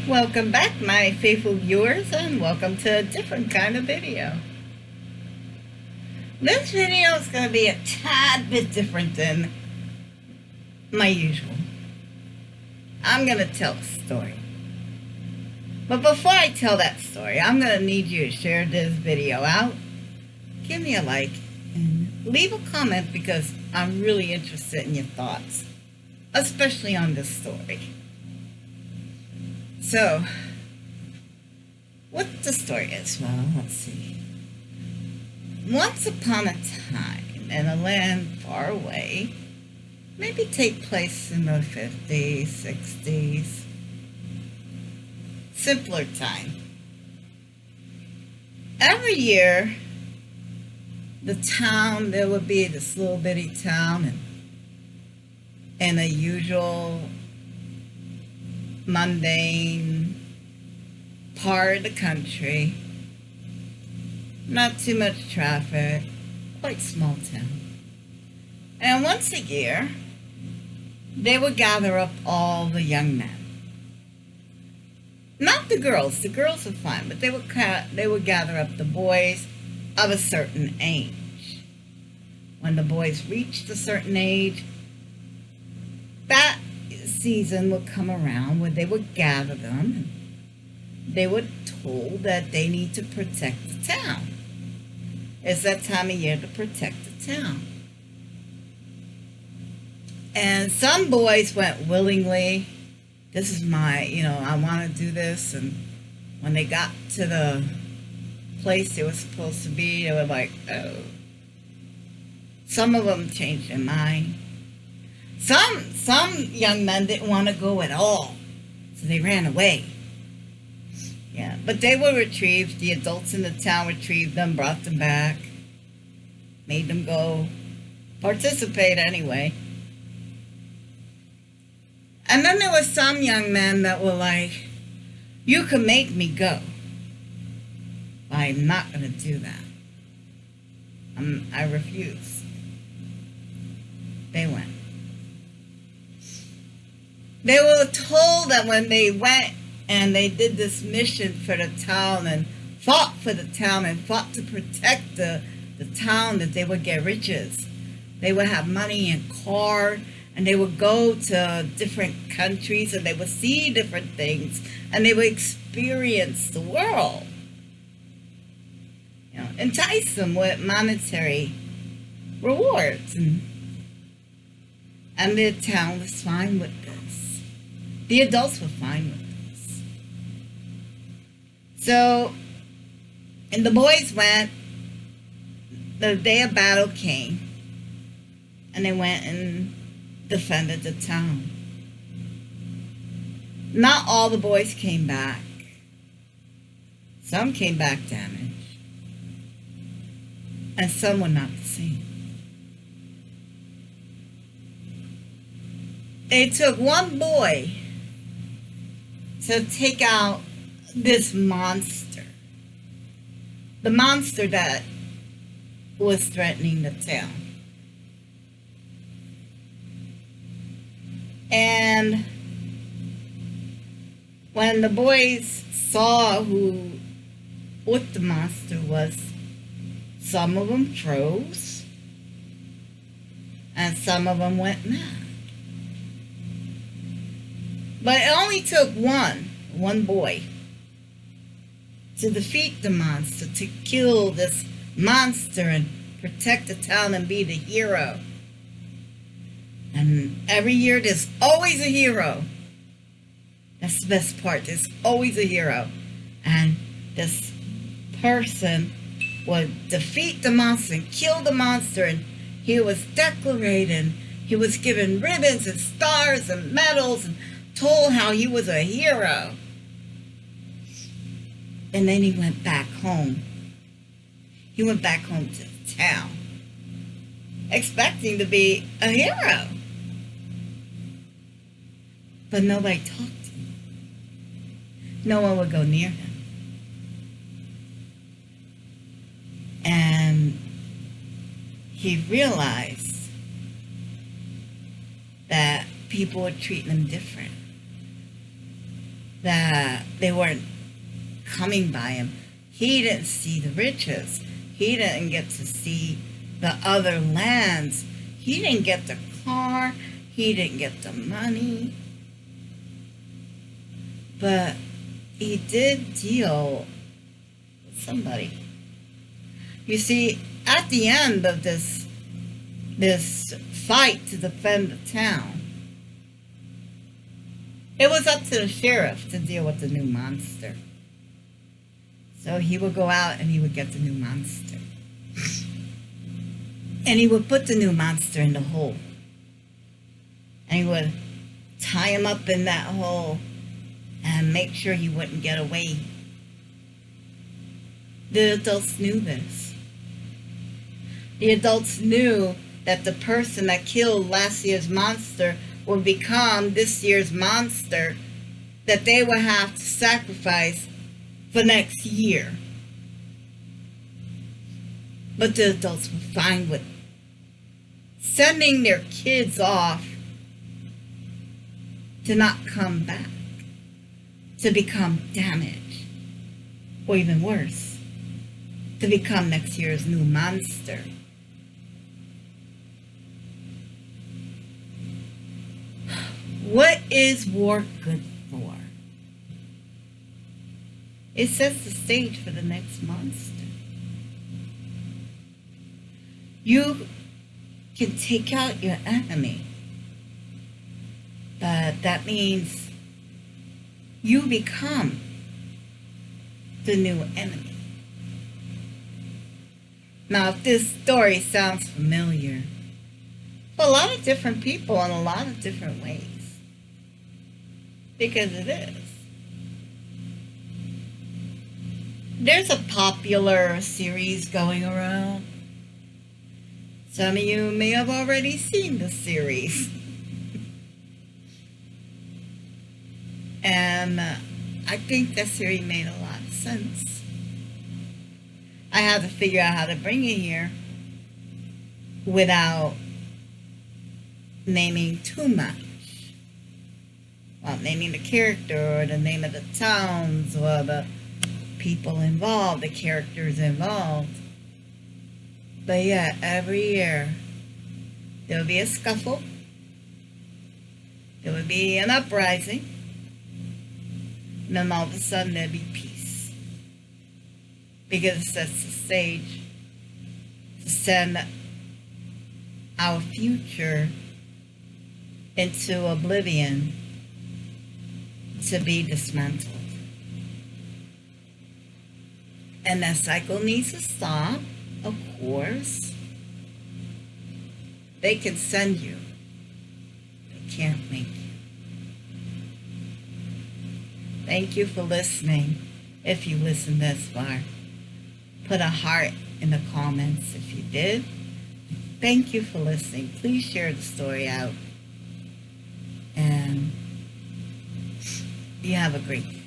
Welcome back, my faithful viewers, and welcome to a different kind of video. This video is going to be a tad bit different than my usual. I'm going to tell a story. But before I tell that story, I'm going to need you to share this video out, give me a like, and leave a comment because I'm really interested in your thoughts, especially on this story. So, what the story is, well, let's see. Once upon a time, in a land far away, maybe take place in the 50s, 60s, simpler time. Every year, there would be this little bitty town and a usual mundane part of the country. Not too much traffic, quite small town. And once a year, they would gather up all the young men. Not the girls were fine, but they would gather up the boys of a certain age. When the boys reached a certain age, that season would come around where they would gather them. They were told that they need to protect the town. It's that time of year to protect the town. And some boys went willingly. This is I want to do this. And when they got to the place they were supposed to be, they were like, oh. Some of them changed their mind. Some young men didn't want to go at all, so they ran away. Yeah, but they were retrieved. The adults in the town retrieved them, brought them back, made them go participate anyway. And then there were some young men that were like, you can make me go. I'm not going to do that. I refuse. They went. They were told that when they went and they did this mission for the town and fought for the town and fought to protect the town, that they would get riches. They would have money and car, and they would go to different countries and they would see different things and they would experience the world. Entice them with monetary rewards. And the town was fine with this. The adults were fine with this. So, and the boys went, the day of battle came, and they went and defended the town. Not all the boys came back. Some came back damaged. And some were not the same. It took one boy to take out this monster. The monster that was threatening the town. And when the boys saw what the monster was, some of them froze and some of them went mad. But it only took one boy to defeat the monster, to kill this monster and protect the town and be the hero. And every year there's always a hero. That's the best part. There's always a hero. And this person would defeat the monster and kill the monster, and he was decorated. He was given ribbons and stars and medals and told how he was a hero. And then he went back home. He went back home to the town, expecting to be a hero. But nobody talked to him. No one would go near him. And he realized that people were treating him different. that they weren't coming by him. He didn't see the riches. He didn't get to see the other lands. He didn't get the car. He didn't get the money. But he did deal with somebody. You see, at the end of this fight to defend the town, it was up to the sheriff to deal with the new monster. So he would go out and he would get the new monster. And he would put the new monster in the hole. And he would tie him up in that hole and make sure he wouldn't get away. The adults knew this. The adults knew that the person that killed last year's monster would become this year's monster that they would have to sacrifice for next year. But the adults were fine with sending their kids off to not come back, to become damaged, or even worse, to become next year's new monster. What is war good for? It sets the stage for the next monster. You can take out your enemy, but that means you become the new enemy. Now, if this story sounds familiar, for a lot of different people in a lot of different ways, because it is. There's a popular series going around. Some of you may have already seen the series. And I think that series made a lot of sense. I had to figure out how to bring it here without naming too much. Well, naming the character or the name of the towns or the people involved, the characters involved. But yeah, every year there will be a scuffle. There will be an uprising. And then all of a sudden there'll be peace. Because it sets the stage to send our future into oblivion, to be dismantled. And that cycle needs to stop, of course. They can send you. They can't make you. Thank you for listening. If you listened this far, put a heart in the comments if you did. Thank you for listening. Please share the story out. And you have a great day.